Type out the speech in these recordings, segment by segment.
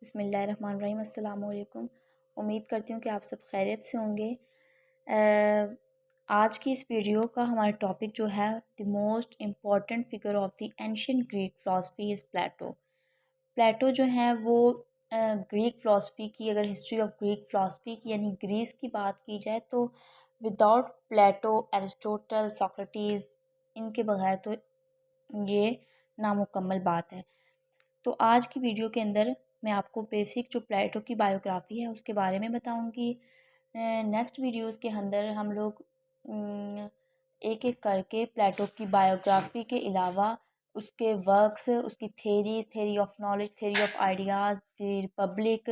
बिस्मिल्लाहिर्रहमानिर्रहीम। अस्सलाम वालेकुम। उम्मीद करती हूँ कि आप सब खैरियत से होंगे। अ, आज की इस वीडियो का हमारा टॉपिक जो है, the most important figure of the ancient Greek philosophy is Plato. Plato जो है वो ग्रीक फ़िलॉसफी की, अगर हिस्ट्री ऑफ ग्रीक फ़िलॉसफी की यानी ग्रीस की बात की जाए तो विदाउट प्लेटो, एरिस्टोटल, सोक्रेटिस, इनके बगैर तो ये नामुकम्मल बात है। तो आज की वीडियो के अंदर मैं आपको बेसिक जो प्लेटो की बायोग्राफ़ी है उसके बारे में बताऊंगी। नेक्स्ट वीडियोस के अंदर हम लोग एक एक करके प्लेटो की बायोग्राफ़ी के अलावा उसके वर्क्स, उसकी theories, theory of knowledge, theory of ideas, the Republic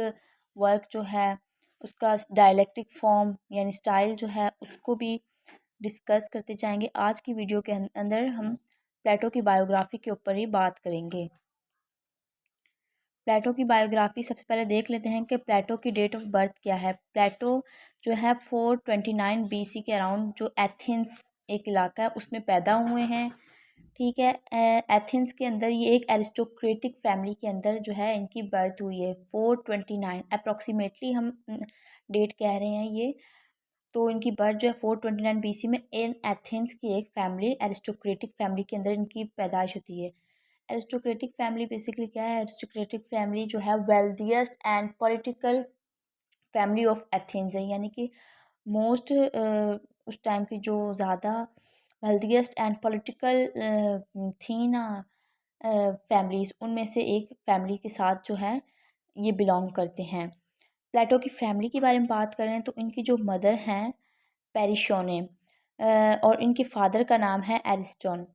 work जो है, उसका डायलेक्टिक फॉर्म यानी स्टाइल जो है उसको भी डिस्कस करते जाएंगे। आज की वीडियो के अंदर हम प्लेटो की बायोग्राफ़ी के ऊपर ही बात करेंगे। प्लेटो की बायोग्राफ़ी सबसे पहले देख लेते हैं कि प्लेटो की डेट ऑफ बर्थ क्या है। प्लेटो जो है 429 बीसी के अराउंड, जो एथेंस एक इलाका है उसमें पैदा हुए हैं। ठीक है, एथेंस के अंदर ये एक एरिस्टोक्रेटिक फैमिली के अंदर जो है इनकी बर्थ हुई है। 429 अप्रॉक्सीमेटली हम डेट कह रहे हैं ये। तो इनकी बर्थ जो है 429 बीसी में इन एथेंस की एक फैमिली, एरिस्टोक्रेटिक फैमिली के अंदर इनकी पैदाइश होती है। एरिस्टोक्रेटिक फैमिली बेसिकली क्या है? एरिस्टोक्रेटिक फैमिली जो है wealthiest and political family of Athens है, यानी कि मोस्ट उस टाइम की जो ज़्यादा वेल्दियस्ट एंड पॉलिटिकल थी ना फैमिलीज़, उनमें से एक फैमिली के साथ जो है ये बिलोंग करते हैं। प्लेटो की फैमिली के बारे में बात करें तो इनकी जो मदर हैं पेरिशोने, और इनके फादर का नाम है एरिस्टोन।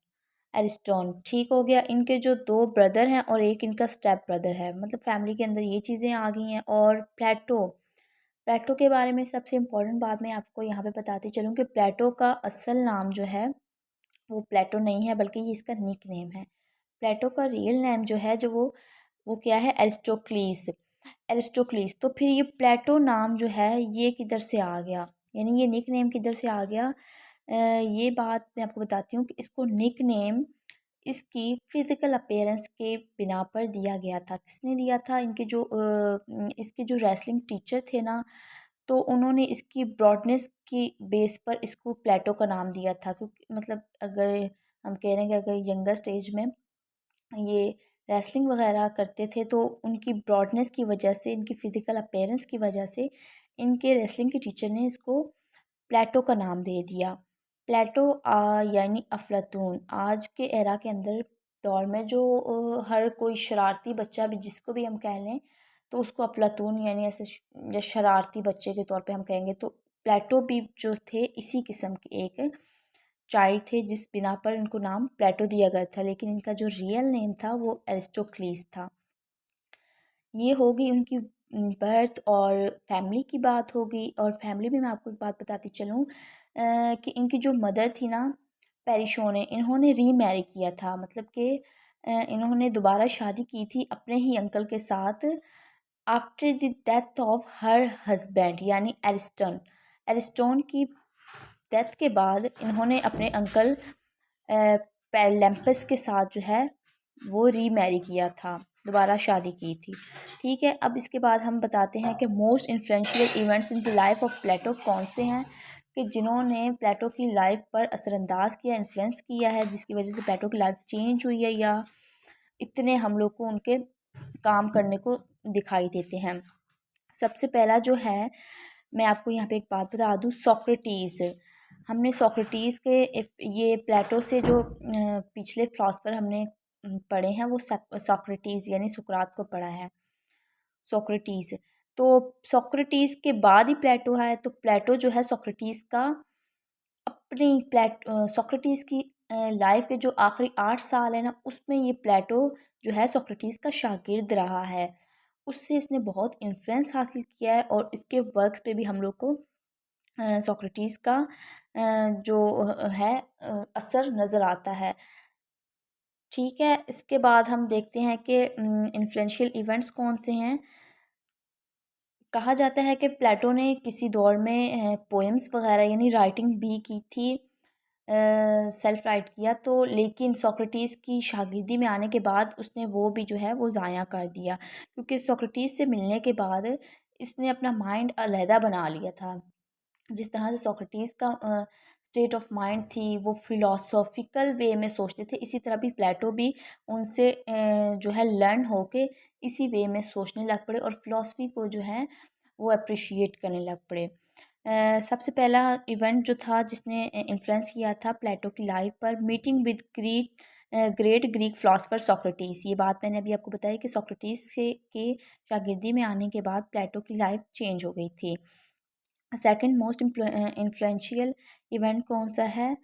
एरिस्टोन ठीक हो गया। इनके जो दो ब्रदर हैं और एक इनका स्टेप ब्रदर है, मतलब फैमिली के अंदर ये चीज़ें आ गई हैं। और प्लेटो, प्लेटो के बारे में सबसे इम्पोर्टेंट बात मैं आपको यहाँ पे बताती चलूँ कि प्लेटो का असल नाम जो है वो प्लेटो नहीं है, बल्कि ये इसका निक नेम है। प्लेटो का रियल नेम जो है, जो वो क्या है? एरिस्टोक्लीस। एरिस्टोक्लीस। तो फिर ये प्लेटो नाम जो है ये किधर से आ गया, यानी ये निक नेम किधर से आ गया? ये बात मैं आपको बताती हूँ कि इसको निक नेम इसकी फिज़िकल अपीयरेंस के बिना पर दिया गया था। किसने दिया था? इनके जो इसके जो रेसलिंग टीचर थे ना, तो उन्होंने इसकी ब्रॉडनेस की बेस पर इसको प्लेटो का नाम दिया था। क्योंकि मतलब अगर हम कह रहे हैं कि अगर यंगर स्टेज में ये रेसलिंग वगैरह करते थे तो उनकी ब्रॉडनेस की वजह से, इनकी फ़िज़िकल अपीयरेंस की वजह से इनके रेसलिंग के टीचर ने इसको प्लेटो का नाम दे दिया। प्लेटो यानी अफलातून। आज के एरा के अंदर दौर में जो हर कोई शरारती बच्चा भी, जिसको भी हम कह लें, तो उसको अफलातून यानी ऐसे शरारती बच्चे के तौर पे हम कहेंगे। तो प्लेटो भी जो थे इसी किस्म के एक चाइल्ड थे, जिस बिना पर इनको नाम प्लेटो दिया गया था, लेकिन इनका जो रियल नेम था वो एरिस्टोक्लीस था। ये हो गई उनकी बर्थ और फैमिली की बात हो गई। और फैमिली में मैं आपको एक बात बताती चलूँ कि इनकी जो मदर थी ना पेरिशोने, इन्होंने रीमैरी किया था, मतलब कि इन्होंने दोबारा शादी की थी अपने ही अंकल के साथ after the death of her husband यानी एरिस्टन। एरिस्टोन की डेथ के बाद इन्होंने अपने अंकल पेरलैम्पस के साथ जो है वो रीमैरी किया था, दोबारा शादी की थी। ठीक है, अब इसके बाद हम बताते हैं कि most influential events in the life of Plato कौन से हैं, कि जिन्होंने प्लेटो की लाइफ पर असरअंदाज किया, इन्फ्लुएंस किया है, जिसकी वजह से प्लेटो की लाइफ चेंज हुई है, या इतने हम लोग को उनके काम करने को दिखाई देते हैं। सबसे पहला जो है, मैं आपको यहाँ पे एक बात बता दूँ, सोक्रेटिस। हमने सोक्रेटिस के ये प्लेटो से जो पिछले फिलोसफर हमने पढ़े हैं वो सोक्रेटिस यानी सुकरात को पढ़ा है, सोक्रेटिस। तो सोक्रेटिस के बाद ही प्लेटो है। तो प्लेटो जो है सोक्रेटिस का अपनी सोक्रेटिस की लाइफ के जो आखिरी 8 साल है ना, उसमें ये प्लेटो जो है सोक्रेटिस का शागिर्द रहा है। उससे इसने बहुत इन्फ्लुएंस हासिल किया है और इसके वर्क्स पे भी हम लोग को सोक्रेटिस का जो है असर नज़र आता है। ठीक है, इसके बाद हम देखते हैं कि इन्फ्लुएंशियल इवेंट्स कौन से हैं। कहा जाता है कि प्लेटो ने किसी दौर में पोएम्स वगैरह यानी राइटिंग भी की थी, सेल्फ राइट किया, तो लेकिन सोक्रेटिस की शागिर्दी में आने के बाद उसने वो भी जो है वो ज़ाया कर दिया, क्योंकि सोक्रेटिस से मिलने के बाद इसने अपना माइंड अलहदा बना लिया था। जिस तरह से सोक्रेटिस का स्टेट ऑफ माइंड थी, वो फिलोसॉफिकल वे में सोचते थे, इसी तरह भी प्लेटो भी उनसे जो है लर्न होके इसी वे में सोचने लग पड़े और फिलॉसफी को जो है वो अप्रिशिएट करने लग पड़े। सबसे पहला इवेंट जो था जिसने इन्फ्लुएंस किया था प्लेटो की लाइफ पर, meeting with great Greek philosopher Socrates. ये बात मैंने अभी आपको बताई कि सोक्रेटिस से के शागिर्दी में आने के बाद प्लेटो की लाइफ चेंज हो गई थी। सेकंड मोस्ट इन्फ्लुएंशियल इवेंट कौन सा है?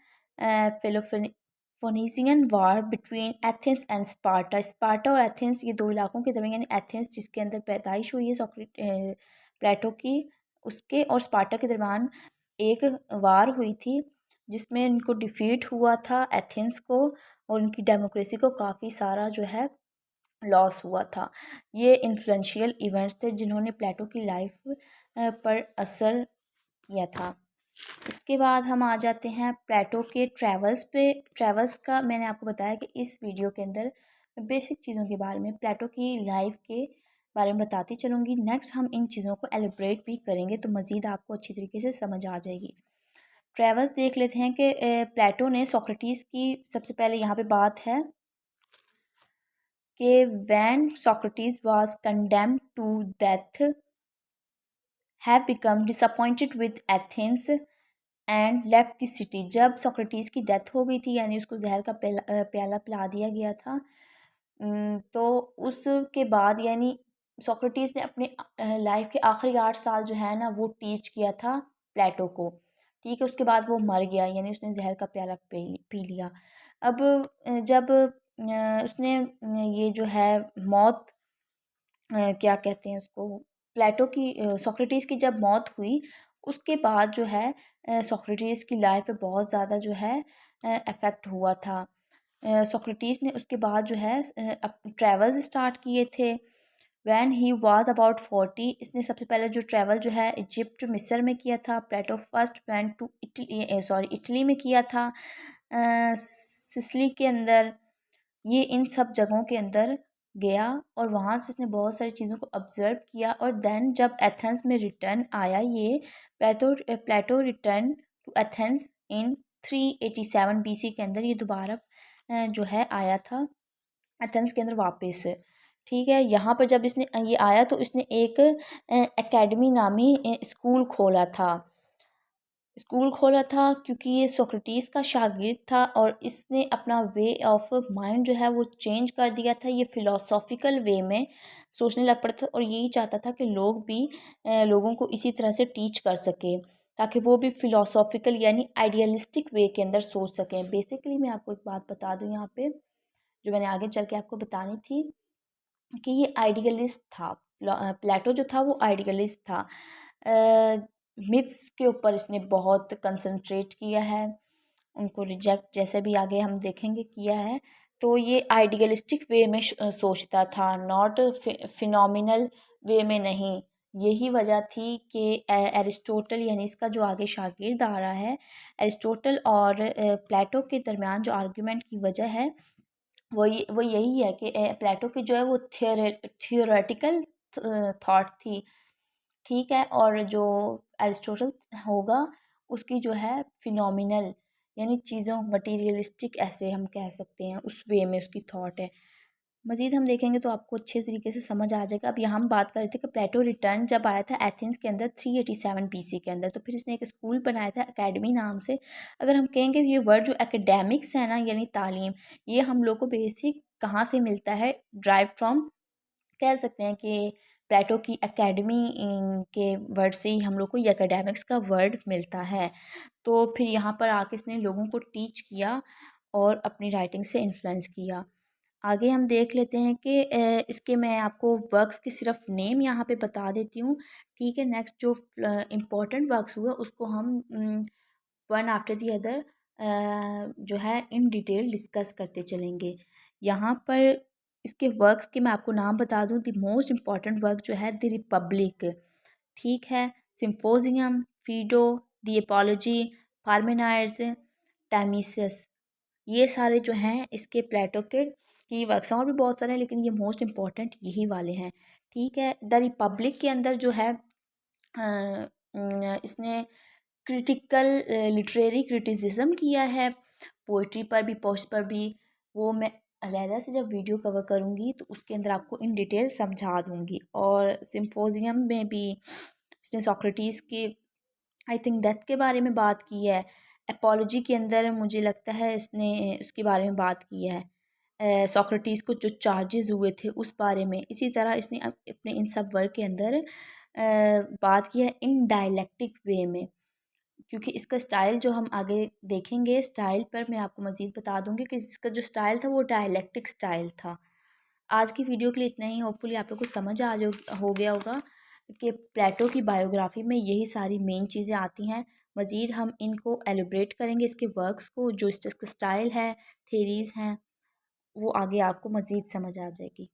Peloponnesian war between Athens and Sparta. Sparta और एथेंस, ये दो इलाकों के दरमियान, यानी एथेंस जिसके अंदर पैदाइश हुई है प्लेटो की, उसके और स्पार्टा के दरमियान एक वार हुई थी जिसमें इनको डिफीट हुआ था एथेंस को, और उनकी डेमोक्रेसी को काफ़ी सारा जो है लॉस हुआ था। ये इन्फ्लुएंशियल इवेंट्स थे जिन्होंने प्लेटो की लाइफ पर असर किया था। इसके बाद हम आ जाते हैं प्लेटो के ट्रैवल्स पे। ट्रैवल्स का मैंने आपको बताया कि इस वीडियो के अंदर बेसिक चीज़ों के बारे में, प्लेटो की लाइफ के बारे में बताती चलूँगी। नेक्स्ट हम इन चीज़ों को एलिब्रेट भी करेंगे तो मज़ीद आपको अच्छी तरीके से समझ आ जाएगी। ट्रैवल्स देख लेते हैं कि प्लेटो ने सोक्रेटिस की, सबसे पहले यहाँ पे बात है कि when Socrates was condemned to death have become disappointed with Athens and left the city. जब सोक्रेटिस की डेथ हो गई थी, यानी उसको जहर का प्याला पिला दिया गया था, तो उसके बाद यानी सोक्रेटिस ने अपने लाइफ के आखिरी 8 साल जो है ना वो टीच किया था प्लेटो को। ठीक है, उसके बाद वो मर गया, यानी उसने जहर का प्याला पी लिया। अब जब उसने ये जो है मौत, क्या कहते हैं उसको, प्लेटो की, सोक्रेटिस की जब मौत हुई उसके बाद जो है सोक्रेटिस की लाइफ पे बहुत ज़्यादा जो है अफेक्ट हुआ था। सोक्रेटिस ने उसके बाद जो है ट्रैवल्स स्टार्ट किए थे। वैन ही वाज अबाउट 40, इसने सबसे पहले जो ट्रैवल जो है इजिप्ट मिस्र में किया था। प्लेटो फर्स्ट वेंट टू इटली में किया था, सिसली के अंदर, ये इन सब जगहों के अंदर गया और वहाँ से इसने बहुत सारी चीज़ों को ऑब्ज़र्व किया। और देन जब एथेंस में रिटर्न आया, ये Plato return to Athens in 387 BC के अंदर, ये दोबारा जो है आया था एथेंस के अंदर वापस। ठीक है, यहाँ पर जब इसने ये आया तो इसने एक एकेडमी नामी स्कूल खोला था क्योंकि ये सोक्रेटिस का शागिर्द था और इसने अपना वे ऑफ माइंड जो है वो चेंज कर दिया था। ये फ़िलोसॉफ़िकल वे में सोचने लग पड़ा था और यही चाहता था कि लोग भी लोगों को इसी तरह से टीच कर सकें, ताकि वो भी फ़िलोसॉफ़िकल यानी आइडियलिस्टिक वे के अंदर सोच सकें। बेसिकली मैं आपको एक बात बता दूँ यहाँ पे, जो मैंने आगे चल के आपको बतानी थी, कि ये आइडियलिस्ट था। प्लेटो जो था वो आइडियलिस्ट था। मिथ्स के ऊपर इसने बहुत कंसंट्रेट किया है, उनको रिजेक्ट जैसे भी आगे हम देखेंगे किया है। तो ये आइडियलिस्टिक वे में सोचता था, नॉट फिनोमिनल वे में नहीं। यही वजह थी कि एरिस्टोटल, यानी इसका जो आगे शागिर्द आ रहा है, एरिस्टोटल और प्लेटो के दरमियान जो आर्गुमेंट की वजह है वो यही है कि प्लेटो की जो है वो थियोरेटिकल थॉट थी। ठीक है, और जो एरिस्टोटल होगा उसकी जो है फिनोमिनल, यानी चीज़ों मटीरियलिस्टिक ऐसे हम कह सकते हैं, उस वे में उसकी थॉट है। मज़ीद हम देखेंगे तो आपको अच्छे तरीके से समझ आ जाएगा। अब यहाँ हम बात कर रहे थे कि प्लेटो रिटर्न जब आया था एथेंस के अंदर 387 बीसी के अंदर, तो फिर इसने एक स्कूल बनाया था एकेडमी नाम से। अगर हम कहेंगे ये वर्ड जो एकेडेमिक्स है ना, यानी तालीम, ये हम लोग को बेसिक कहाँ से मिलता है, ड्राइव फ्रॉम, कह सकते हैं कि प्लेटो की एकेडमी के वर्ड से ही हम लोग को ये एकेडेमिक्स का वर्ड मिलता है। तो फिर यहाँ पर आके इसने लोगों को टीच किया और अपनी राइटिंग से इन्फ्लुएंस किया। आगे हम देख लेते हैं कि इसके मैं आपको वर्क्स के सिर्फ नेम यहाँ पे बता देती हूँ। ठीक है, नेक्स्ट जो इम्पोर्टेंट वर्क्स हुए उसको हम वन आफ्टर दी अदर जो है इन डिटेल डिस्कस करते चलेंगे। यहाँ पर इसके वर्क्स के मैं आपको नाम बता दूँ। द मोस्ट इम्पॉर्टेंट वर्क जो है द रिपब्लिक, ठीक है, सिम्पोजियम, फीडो, द एपोलॉजी, पार्मेनाइड्स, टाइमीसियस, ये सारे जो हैं इसके प्लेटो के की वर्क्स हैं। और भी बहुत सारे हैं लेकिन ये मोस्ट इम्पॉर्टेंट यही वाले हैं। ठीक है। द रिपब्लिक के अंदर जो है इसने क्रिटिकल लिटरेरी क्रिटिसिज्म किया है, पोइट्री पर भी, पोस्ट पर भी। वो मैं अलहदा से जब वीडियो कवर करूँगी तो उसके अंदर आपको इन डिटेल समझा दूँगी। और सिम्पोजियम में भी इसने सोक्रेटिस के आई थिंक डेथ के बारे में बात की है। एपोलॉजी के अंदर मुझे लगता है इसने उसके बारे में बात की है, सोक्रेटिस को जो चार्जेस हुए थे उस बारे में। इसी तरह इसने अपने इन सब वर्क के अंदर बात की है इन डायलेक्टिक वे में, क्योंकि इसका स्टाइल जो हम आगे देखेंगे स्टाइल पर मैं आपको मज़ीद बता दूंगी कि इसका जो स्टाइल था वो डायलेक्टिक स्टाइल था। आज की वीडियो के लिए इतना ही। होपफुली आप लोग को समझ आ जो हो गया होगा कि प्लेटो की बायोग्राफी में यही सारी मेन चीज़ें आती हैं। मज़ीद हम इनको एलिब्रेट करेंगे, इसके वर्क्स को, जो इसका स्टाइल है, थेरीज़ हैं, वो आगे आपको मज़ीद समझ आ जाएगी।